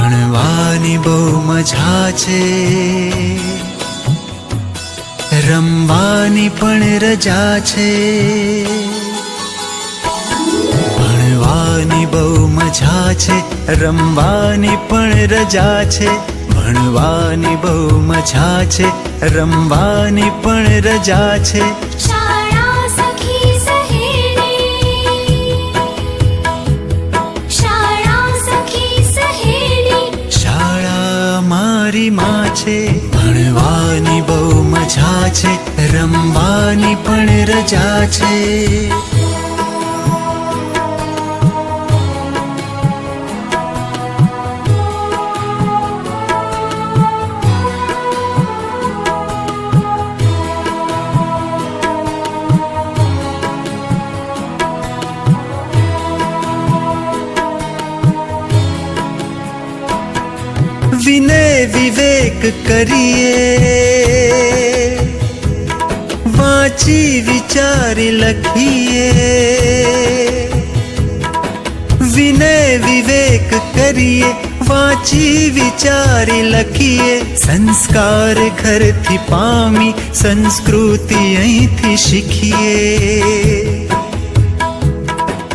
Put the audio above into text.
ભણવાની બહુ મજા છે, રમવાની પણ રજા છે. ભણવાની બહુ મજા છે, રમવાની પણ રજા છે. ભણવાની બહુ મજા છે, રમવાની પણ રજા છે. શાળા સખી સહેલી, શાળા સખી સહેલી, શાળા મારી માં છે. ભણવાની બહુ મજા છે, રમવાની પણ રજા છે. વિનય વિવેક કરીએ, વાંચી વિચારી લખીએ. વિનય વિવેક કરીએ, વાંચી વિચારી લખીએ. સંસ્કાર ઘરથી પામી, સંસ્કૃતિ અહીંથી શીખીએ.